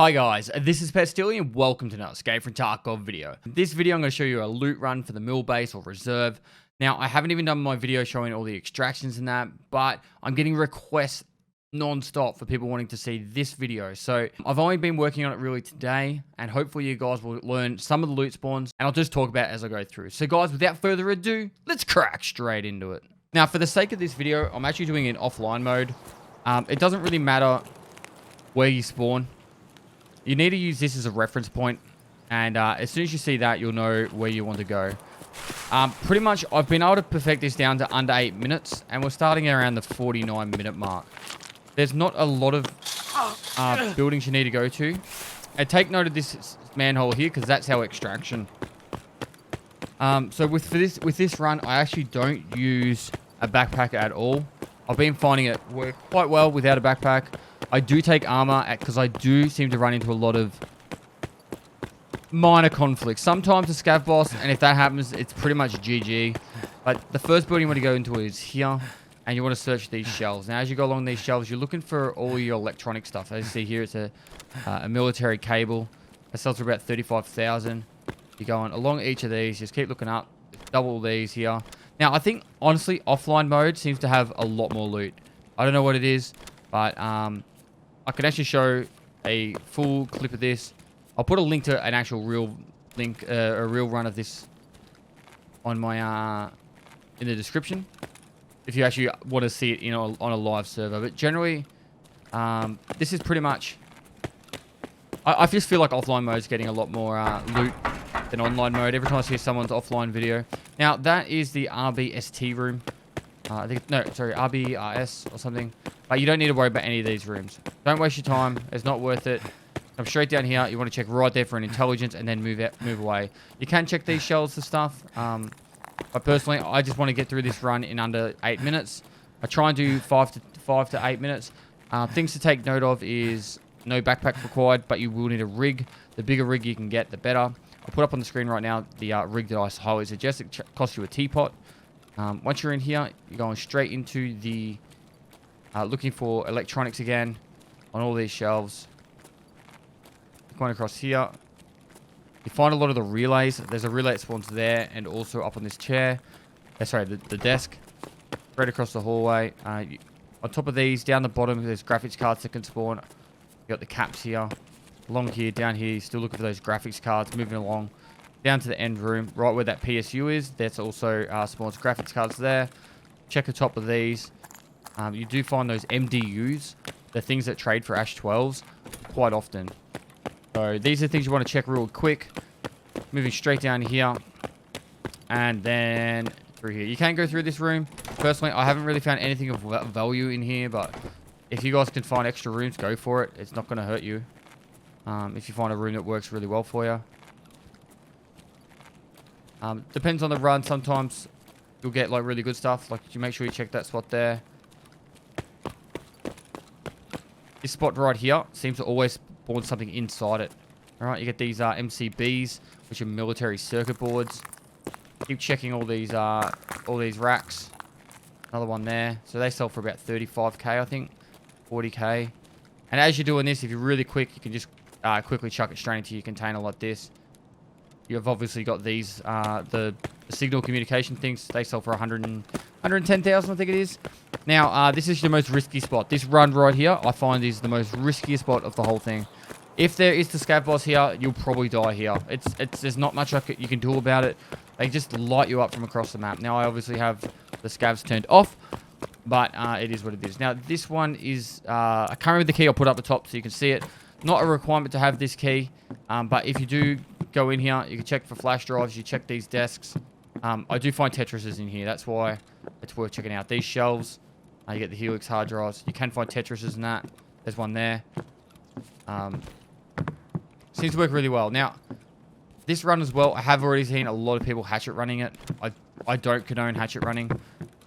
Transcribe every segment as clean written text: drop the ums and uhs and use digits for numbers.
Hi guys, this is Pestillion and welcome to another Escape from Tarkov video. In this video I'm going to show you a loot run for the mill base or reserve. Now I haven't even done my video showing all the extractions and that, but I'm getting requests non-stop for people wanting to see this video. So I've only been working on it really today, and hopefully you guys will learn some of the loot spawns, and I'll just talk about it as I go through. So guys, without further ado, let's crack straight into it. Now for the sake of this video, I'm actually doing it in offline mode. It doesn't really matter where you spawn. You need to use this as a reference point, and as soon as you see that, you'll know where you want to go. Pretty much, I've been able to perfect this down to under 8 minutes, and we're starting around the 49-minute mark. There's not a lot of buildings you need to go to. And take note of this manhole here, because that's our extraction. So with this run, I actually don't use a backpack at all. I've been finding it work quite well without a backpack. I do take armor because I do seem to run into a lot of minor conflicts. Sometimes a scav boss, and if that happens, it's pretty much GG. But the first building you want to go into is here, and you want to search these shelves. Now, as you go along these shelves, you're looking for all your electronic stuff. As you see here, it's a military cable. It sells for about 35,000. You're going along each of these. Just keep looking up. Double these here. Now, I think, honestly, offline mode seems to have a lot more loot. I don't know what it is, but I can actually show a full clip of this. I'll put a link to an actual real link, a real run of this on my in the description, if you actually want to see it on a live server. But generally, this is pretty much. I just feel like offline mode is getting a lot more loot than online mode. Every time I see someone's offline video. Now that is the RBST room. I think RBRS or something. But you don't need to worry about any of these rooms. Don't waste your time. It's not worth it. Come straight down here. You want to check right there for an intelligence and then move away. You can check these shells and stuff. But personally, I just want to get through this run in under 8 minutes. I try and do 5 to 8 minutes. Things to take note of is no backpack required, but you will need a rig. The bigger rig you can get, the better. I'll put up on the screen right now the rig that I highly suggest. It costs you a teapot. Once you're in here, you're going straight into the looking for electronics again on all these shelves. Going across here, you find a lot of the relays. There's a relay that spawns there, and also up on this chair. Sorry, the desk. Straight across the hallway. On top of these, down the bottom, there's graphics cards that can spawn. You got the caps here. Along here, down here, still looking for those graphics cards. Moving along down to the end room, right where that PSU is. That's also spawns graphics cards there. Check the top of these. You do find those MDUs, the things that trade for Ash 12s, quite often. So these are things you want to check real quick. Moving straight down here, and then through here. You can go through this room. Personally, I haven't really found anything of value in here, but if you guys can find extra rooms, go for it. It's not going to hurt you. If you find a room that works really well for you. Depends on the run. Sometimes you'll get like really good stuff. Like, you make sure you check that spot there. This spot right here seems to always spawn something inside it. Alright, you get these MCBs, which are military circuit boards. Keep checking all these racks. Another one there. So they sell for about 35k, I think. 40k. And as you're doing this, if you're really quick, you can just quickly chuck it straight into your container like this. You've obviously got these, the signal communication things. They sell for 110,000, I think it is. Now, this is the most risky spot. This run right here, I find is the most riskiest spot of the whole thing. If there is the scav boss here, you'll probably die here. There's not much you can do about it. They just light you up from across the map. Now, I obviously have the scavs turned off, but it is what it is. Now, this one is, I can't remember the key. I'll put up the top so you can see it. Not a requirement to have this key, but if you do go in here, you can check for flash drives. You check these desks. I do find Tetrises in here. That's why it's worth checking out. These shelves, you get the Helix hard drives. You can find Tetrises in that. There's one there. Seems to work really well. Now, this run as well, I have already seen a lot of people hatchet running it. I don't condone hatchet running.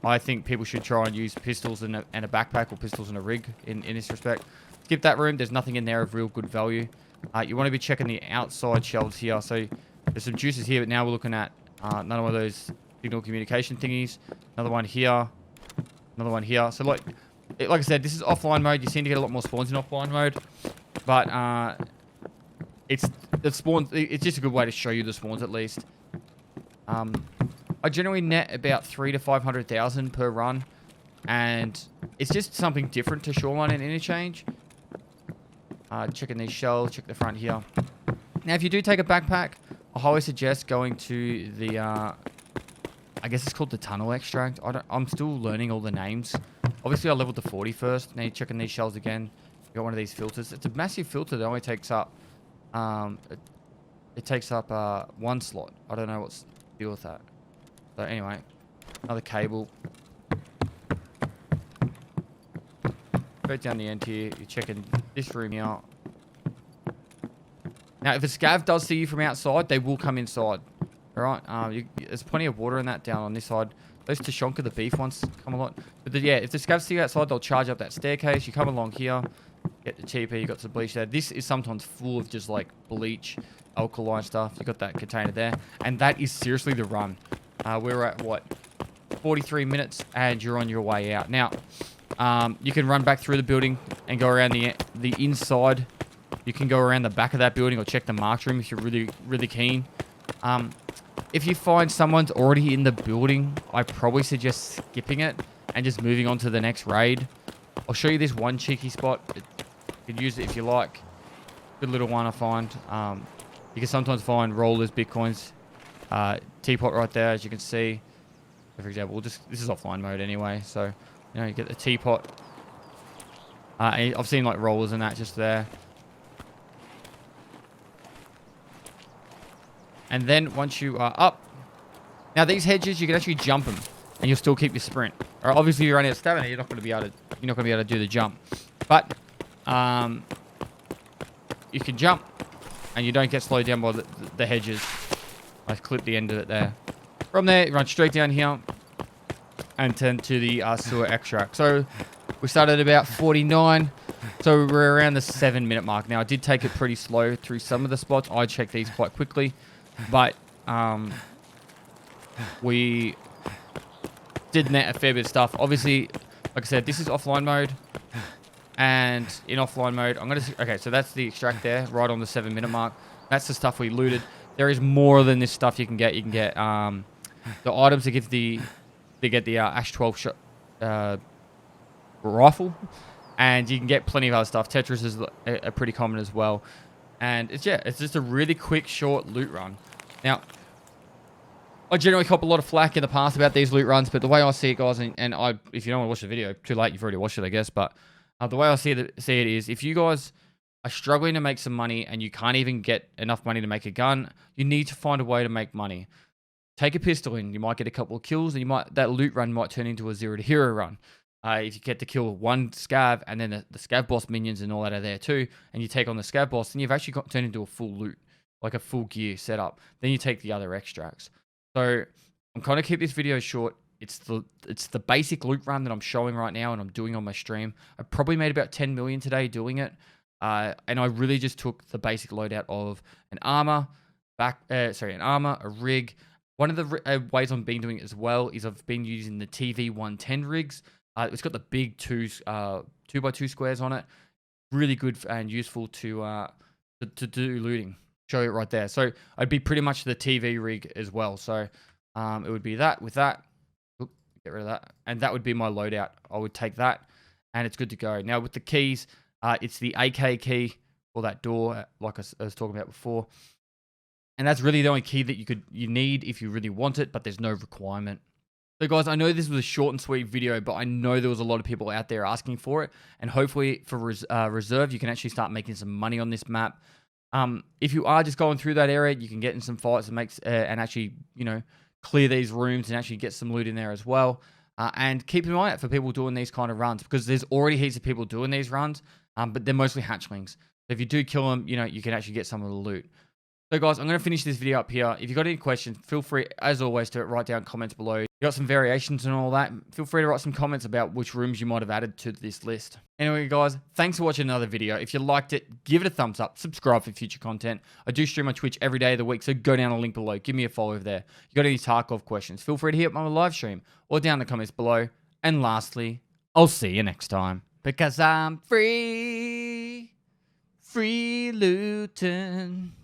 I think people should try and use pistols and a backpack, or pistols and a rig in this respect. Skip that room. There's nothing in there of real good value. You want to be checking the outside shelves here. So there's some juices here, but now we're looking at another one of those signal communication thingies. Another one here. Another one here. So like I said, this is offline mode. You seem to get a lot more spawns in offline mode. But it's the spawns. It's just a good way to show you the spawns at least. I generally net about 300,000 to 500,000 per run, and it's just something different to Shoreline and Interchange. Checking these shells, check the front here. Now, if you do take a backpack, I highly suggest going to the, I guess it's called the tunnel extract. I'm still learning all the names. Obviously, I leveled to 40 first. Now you're checking these shells again. You got one of these filters. It's a massive filter that only takes up, it takes up one slot. I don't know what's the deal with that. So anyway, another cable. Go down the end here. You're checking this room out. Now, if a scav does see you from outside, they will come inside. All right. There's plenty of water in that down on this side. Those Tushonka, the beef ones, come a lot. But yeah, if the scavs see you outside, they'll charge up that staircase. You come along here, get the TP. You got some bleach there. This is sometimes full of just like bleach, alkaline stuff. You got that container there, and that is seriously the run. We're at what, 43 minutes, and you're on your way out. Now, you can run back through the building and go around the inside. You can go around the back of that building or check the marked room if you're really, really keen. If you find someone's already in the building, I probably suggest skipping it and just moving on to the next raid. I'll show you this one cheeky spot. You can use it if you like. Good little one, I find. You can sometimes find rollers, bitcoins, teapot right there, as you can see. For example, this is offline mode anyway, so you know you get the teapot. I've seen like rollers and that just there. And then once you are up, now these hedges you can actually jump them, and you'll still keep your sprint. Or obviously, if you're running out of stamina, you're not going to be able to do the jump. But you can jump, and you don't get slowed down by the hedges. I clipped the end of it there. From there, you run straight down here, and turn to the sewer extract. So we started at about 49. So we're around the 7-minute mark. Now I did take it pretty slow through some of the spots. I checked these quite quickly. But we did net a fair bit of stuff. Obviously, like I said, this is offline mode. And in offline mode, okay, so that's the extract there, right on the 7-minute mark. That's the stuff we looted. There is more than this stuff you can get. You can get the items to get the Ash 12 shot rifle. And you can get plenty of other stuff. Tetris is a pretty common as well. And it's just a really quick, short loot run. Now, I generally cop a lot of flack in the past about these loot runs, but the way I see it, guys, and if you don't want to watch the video, too late, you've already watched it, I guess. But the way I see it is, if you guys are struggling to make some money and you can't even get enough money to make a gun, you need to find a way to make money. Take a pistol in, you might get a couple of kills, and that loot run might turn into a 0 to hero run. If you get to kill one scav, and then the scav boss minions and all that are there too, and you take on the scav boss, then you've actually turned into a full loot, like a full gear setup. Then you take the other extracts. So I'm kind of keep this video short. It's the basic loot run that I'm showing right now, and I'm doing on my stream. I probably made about 10 million today doing it, and I really just took the basic loadout of an armor, an armor, a rig. One of the ways I've been doing it as well is I've been using the TV110 rigs. It's got the big 2x2 squares on it. Really good and useful to do looting. Show it right there. So I'd be pretty much the TV rig as well. So it would be that with that. Oop, get rid of that. And that would be my loadout. I would take that, and it's good to go. Now with the keys, it's the AK key for that door, like I was talking about before. And that's really the only key that you need if you really want it, but there's no requirement. So guys, I know this was a short and sweet video, but I know there was a lot of people out there asking for it. And hopefully for Reserve, you can actually start making some money on this map. If you are just going through that area, you can get in some fights and actually, clear these rooms and actually get some loot in there as well. And keep an eye out for people doing these kind of runs, because there's already heaps of people doing these runs, but they're mostly hatchlings. So if you do kill them, you can actually get some of the loot. So guys, I'm going to finish this video up here. If you've got any questions, feel free, as always, to write down comments below. You got some variations and all that, feel free to write some comments about which rooms you might have added to this list. Anyway, guys, thanks for watching another video. If you liked it, give it a thumbs up, subscribe for future content. I do stream on Twitch every day of the week, so go down the link below. Give me a follow over there. You got any Tarkov questions, feel free to hit up my live stream or down in the comments below. And lastly, I'll see you next time. Because I'm free. Free. be looting.